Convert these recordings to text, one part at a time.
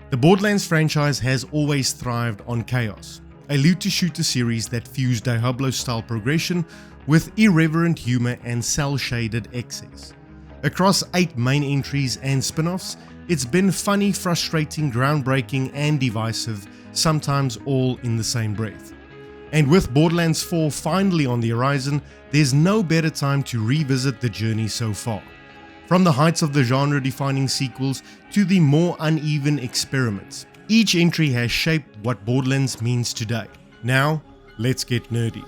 The Borderlands franchise has always thrived on chaos, a loot-to-shooter series that fused Diablo-style progression with irreverent humor and cel-shaded excess. Across 8 main entries and spin-offs, it's been funny, frustrating, groundbreaking, and divisive, sometimes all in the same breath. And with Borderlands 4 finally on the horizon, there's no better time to revisit the journey so far. From the heights of the genre-defining sequels to the more uneven experiments, each entry has shaped what Borderlands means today. Now, let's get nerdy.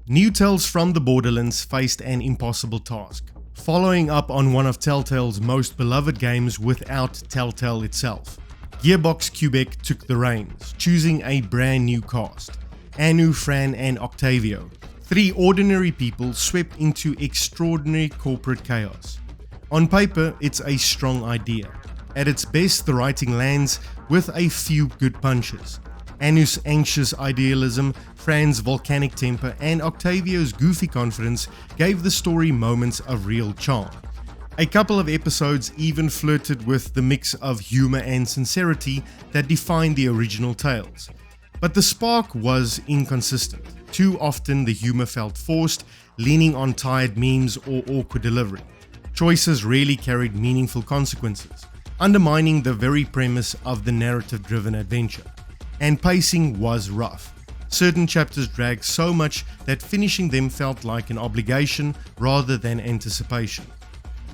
New Tales from the Borderlands faced an impossible task, following up on one of Telltale's most beloved games without Telltale itself. Gearbox Quebec took the reins, choosing a brand new cast: Anu, Fran, and Octavio. 3 ordinary people swept into extraordinary corporate chaos. On paper, it's a strong idea. At its best, the writing lands with a few good punches. Anu's anxious idealism, Fran's volcanic temper, and Octavio's goofy confidence gave the story moments of real charm. A couple of episodes even flirted with the mix of humor and sincerity that defined the original tales. But the spark was inconsistent. Too often the humor felt forced, leaning on tired memes or awkward delivery. Choices rarely carried meaningful consequences, undermining the very premise of the narrative-driven adventure. And pacing was rough. Certain chapters dragged so much that finishing them felt like an obligation rather than anticipation.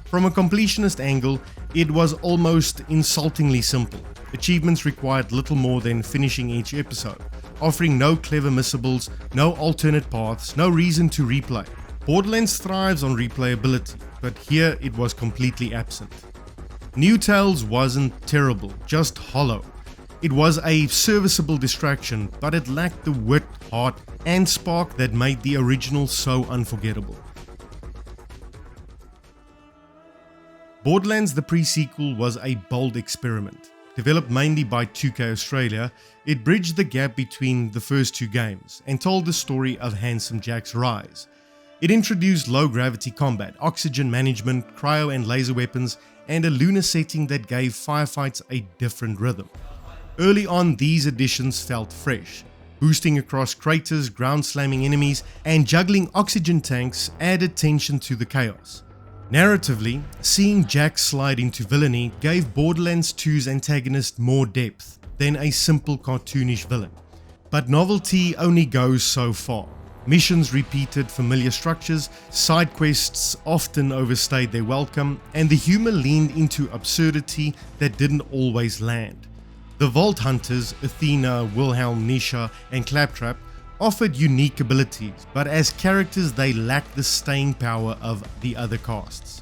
From a completionist angle, it was almost insultingly simple. Achievements required little more than finishing each episode, offering no clever missables, no alternate paths, no reason to replay. Borderlands thrives on replayability, but here it was completely absent. New Tales wasn't terrible, just hollow. It was a serviceable distraction, but it lacked the wit, heart, and spark that made the original so unforgettable. Borderlands the pre-sequel was a bold experiment. Developed mainly by 2K Australia, it bridged the gap between the first 2 games and told the story of Handsome Jack's rise. It introduced low-gravity combat, oxygen management, cryo and laser weapons, and a lunar setting that gave firefights a different rhythm. Early on, these additions felt fresh. Boosting across craters, ground-slamming enemies, and juggling oxygen tanks added tension to the chaos. Narratively, seeing Jack slide into villainy gave Borderlands 2's antagonist more depth than a simple cartoonish villain. But novelty only goes so far. Missions repeated familiar structures, side quests often overstayed their welcome, and the humor leaned into absurdity that didn't always land. The Vault Hunters, Athena, Wilhelm, Nisha, and Claptrap offered unique abilities, but as characters they lacked the staying power of the other casts.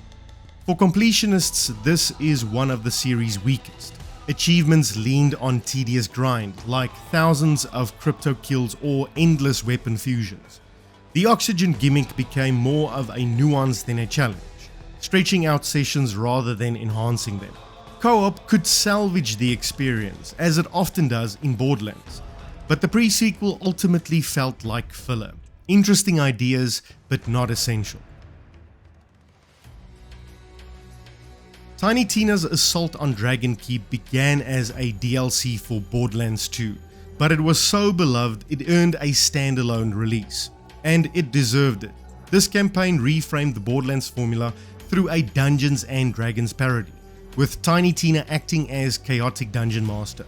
For completionists, this is one of the series' weakest. Achievements leaned on tedious grind, like thousands of crypto kills or endless weapon fusions. The oxygen gimmick became more of a nuance than a challenge, stretching out sessions rather than enhancing them. Co-op could salvage the experience, as it often does in Borderlands, but the pre-sequel ultimately felt like filler. Interesting ideas, but not essential. Tiny Tina's Assault on Dragon Keep began as a DLC for Borderlands 2, but it was so beloved it earned a standalone release. And it deserved it. This campaign reframed the Borderlands formula through a Dungeons and Dragons parody, with Tiny Tina acting as chaotic dungeon master.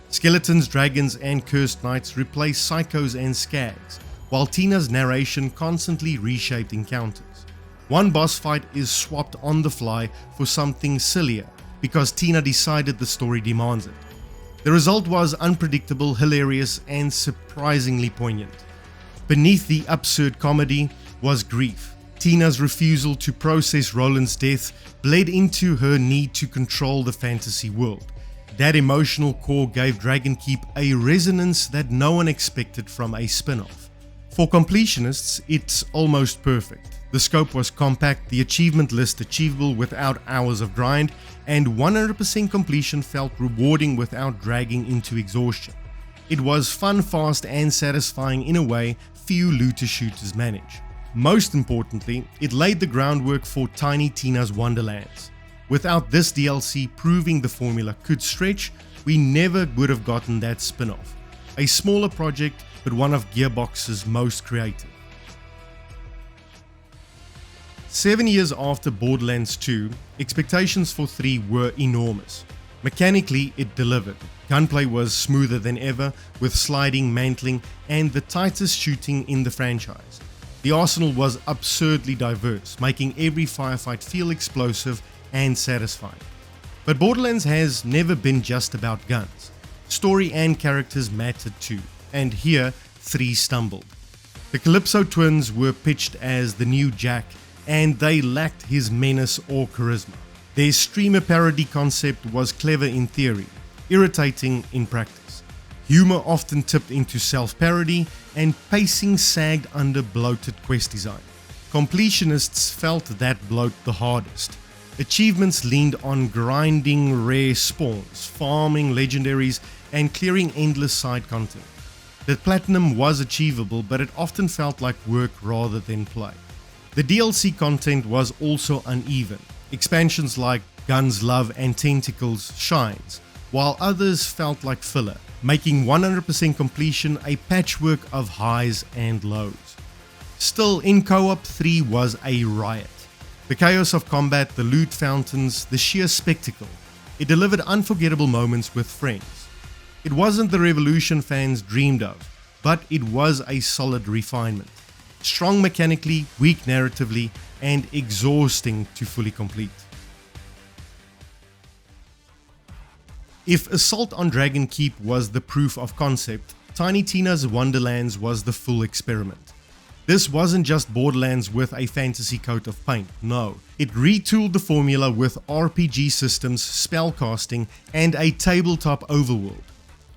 Skeletons, dragons, and cursed knights replaced psychos and skags, while Tina's narration constantly reshaped encounters. One boss fight is swapped on the fly for something sillier because Tina decided the story demands it. The result was unpredictable, hilarious, and surprisingly poignant. Beneath the absurd comedy was grief. Tina's refusal to process Roland's death bled into her need to control the fantasy world. That emotional core gave Dragon Keep a resonance that no one expected from a spin-off. For completionists, it's almost perfect. The scope was compact, the achievement list achievable without hours of grind, and 100% completion felt rewarding without dragging into exhaustion. It was fun, fast, and satisfying in a way few looter shooters manage. Most importantly, it laid the groundwork for Tiny Tina's Wonderlands. Without this DLC proving the formula could stretch, we never would have gotten that spin-off. A smaller project, but one of Gearbox's most creative. 7 years after Borderlands 2, expectations for 3 were enormous. Mechanically, it delivered. Gunplay was smoother than ever, with sliding, mantling, and the tightest shooting in the franchise. The arsenal was absurdly diverse, making every firefight feel explosive and satisfying. But Borderlands has never been just about guns. Story and characters mattered too, and here 3 stumbled. The Calypso twins were pitched as the new Jack, and they lacked his menace or charisma. Their streamer parody concept was clever in theory, irritating in practice. Humor often tipped into self-parody, and pacing sagged under bloated quest design. Completionists felt that bloat the hardest. Achievements leaned on grinding rare spawns, farming legendaries, and clearing endless side content. The platinum was achievable, but it often felt like work rather than play. The DLC content was also uneven. Expansions like Guns, Love, and Tentacles shines, while others felt like filler, making 100% completion a patchwork of highs and lows. Still, in co-op, 3 was a riot. The chaos of combat, the loot fountains, the sheer spectacle. It delivered unforgettable moments with friends. It wasn't the revolution fans dreamed of, but it was a solid refinement. Strong mechanically, weak narratively, and exhausting to fully complete. If Assault on Dragon Keep was the proof of concept, Tiny Tina's Wonderlands was the full experiment. This wasn't just Borderlands with a fantasy coat of paint, no. It retooled the formula with RPG systems, spellcasting, and a tabletop overworld.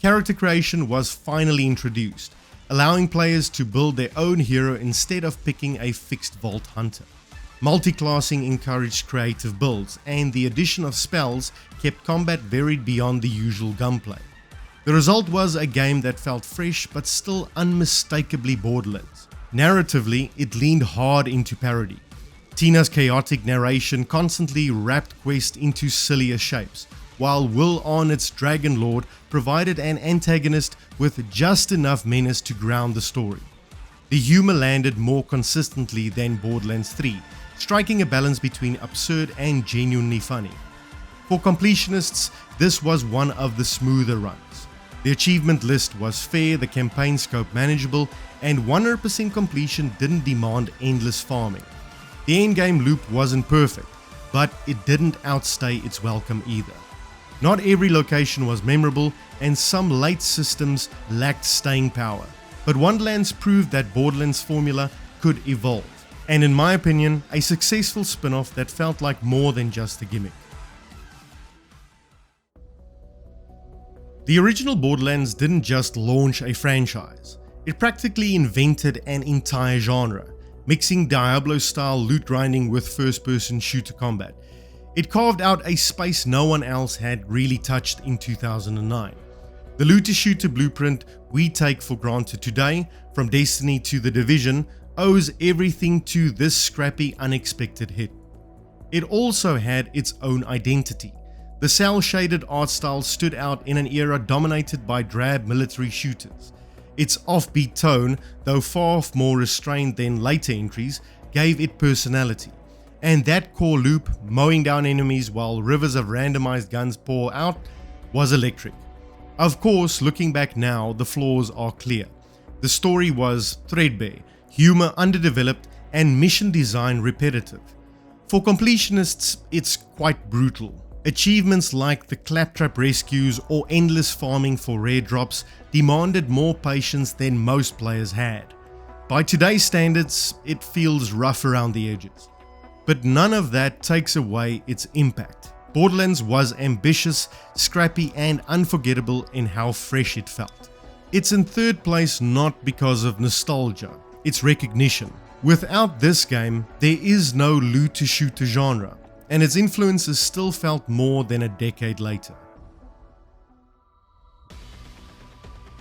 Character creation was finally introduced, allowing players to build their own hero instead of picking a fixed vault hunter. Multiclassing encouraged creative builds, and the addition of spells kept combat varied beyond the usual gunplay. The result was a game that felt fresh but still unmistakably Borderlands. Narratively, it leaned hard into parody. Tina's chaotic narration constantly wrapped Quest into sillier shapes, while Will Arnett's Dragon Lord provided an antagonist with just enough menace to ground the story. The humor landed more consistently than Borderlands 3, striking a balance between absurd and genuinely funny. For completionists, this was one of the smoother runs. The achievement list was fair, the campaign scope manageable, and 100% completion didn't demand endless farming. The endgame loop wasn't perfect, but it didn't outstay its welcome either. Not every location was memorable, and some late systems lacked staying power, but Wonderlands proved that Borderlands' formula could evolve, and in my opinion, a successful spin-off that felt like more than just a gimmick. The original Borderlands didn't just launch a franchise, it practically invented an entire genre, mixing Diablo-style loot grinding with first-person shooter combat. It carved out a space no one else had really touched in 2009. The looter-shooter blueprint we take for granted today, from Destiny to The Division, owes everything to this scrappy, unexpected hit. It also had its own identity. The cel-shaded art style stood out in an era dominated by drab military shooters. Its offbeat tone, though far more restrained than later entries, gave it personality. And that core loop, mowing down enemies while rivers of randomized guns pour out, was electric. Of course, looking back now, the flaws are clear. The story was threadbare, humor underdeveloped, and mission design repetitive. For completionists, it's quite brutal. Achievements like the claptrap rescues or endless farming for rare drops demanded more patience than most players had. By today's standards, it feels rough around the edges. But none of that takes away its impact. Borderlands was ambitious, scrappy, and unforgettable in how fresh it felt. It's in third place not because of nostalgia, it's recognition. Without this game, there is no loot-to-shooter genre, and its influence is still felt more than a decade later.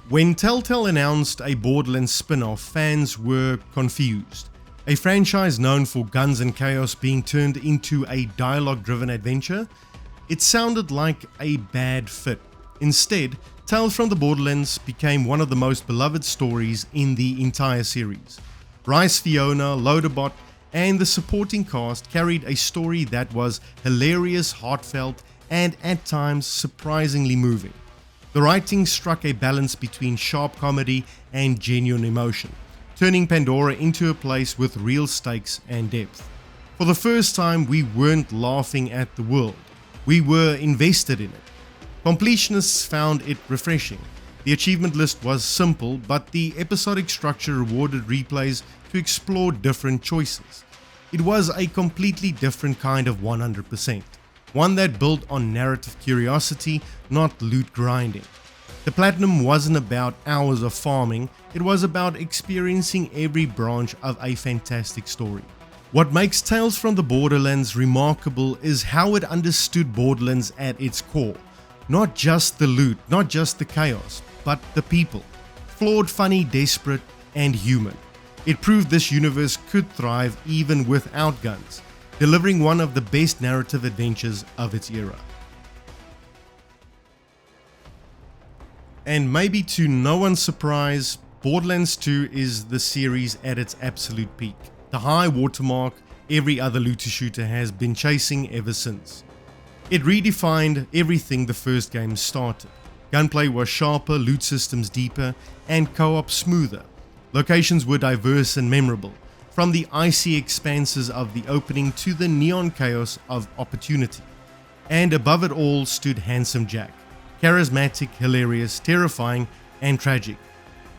When Telltale announced a Borderlands spin-off, fans were confused. A franchise known for guns and chaos being turned into a dialogue-driven adventure, it sounded like a bad fit. Instead, Tales from the Borderlands became one of the most beloved stories in the entire series. Bryce Fiona, Loaderbot, and the supporting cast carried a story that was hilarious, heartfelt, and at times surprisingly moving. The writing struck a balance between sharp comedy and genuine emotion, turning Pandora into a place with real stakes and depth. For the first time, we weren't laughing at the world, we were invested in it. Completionists found it refreshing. The achievement list was simple, but the episodic structure rewarded replays to explore different choices. It was a completely different kind of 100%, one that built on narrative curiosity, not loot grinding. The Platinum wasn't about hours of farming, it was about experiencing every branch of a fantastic story. What makes Tales from the Borderlands remarkable is how it understood Borderlands at its core. Not just the loot, not just the chaos, but the people. Flawed, funny, desperate, and human. It proved this universe could thrive even without guns, delivering one of the best narrative adventures of its era. And maybe to no one's surprise, Borderlands 2 is the series at its absolute peak. The high watermark every other looter shooter has been chasing ever since. It redefined everything the first game started. Gunplay was sharper, loot systems deeper, and co-op smoother. Locations were diverse and memorable, from the icy expanses of the opening to the neon chaos of Opportunity. And above it all stood Handsome Jack. Charismatic, hilarious, terrifying, and tragic.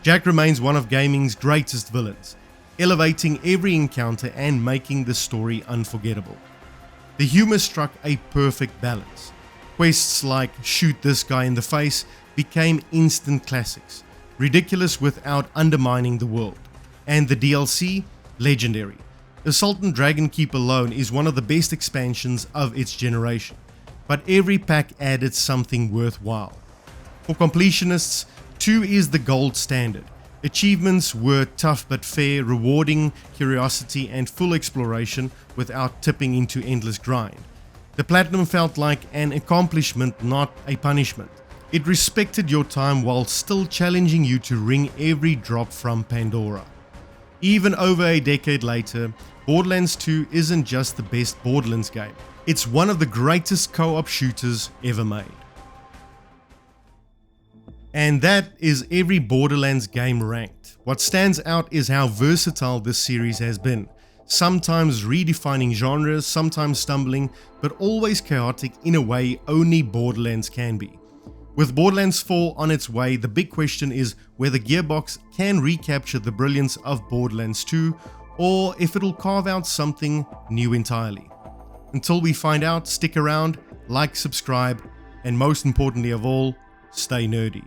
Jack remains one of gaming's greatest villains, elevating every encounter and making the story unforgettable. The humor struck a perfect balance. Quests like shoot this guy in the face became instant classics, ridiculous without undermining the world. And the DLC, legendary. Assault and Dragonkeep alone is one of the best expansions of its generation, but every pack added something worthwhile. For completionists, 2 is the gold standard. Achievements were tough but fair, rewarding curiosity and full exploration without tipping into endless grind. The Platinum felt like an accomplishment, not a punishment. It respected your time while still challenging you to wring every drop from Pandora. Even over a decade later, Borderlands 2 isn't just the best Borderlands game, it's one of the greatest co-op shooters ever made. And that is every Borderlands game ranked. What stands out is how versatile this series has been, sometimes redefining genres, sometimes stumbling, but always chaotic in a way only Borderlands can be. With Borderlands 4 on its way, the big question is whether Gearbox can recapture the brilliance of Borderlands 2, or if it'll carve out something new entirely. Until we find out, stick around, like, subscribe, and most importantly of all, stay nerdy.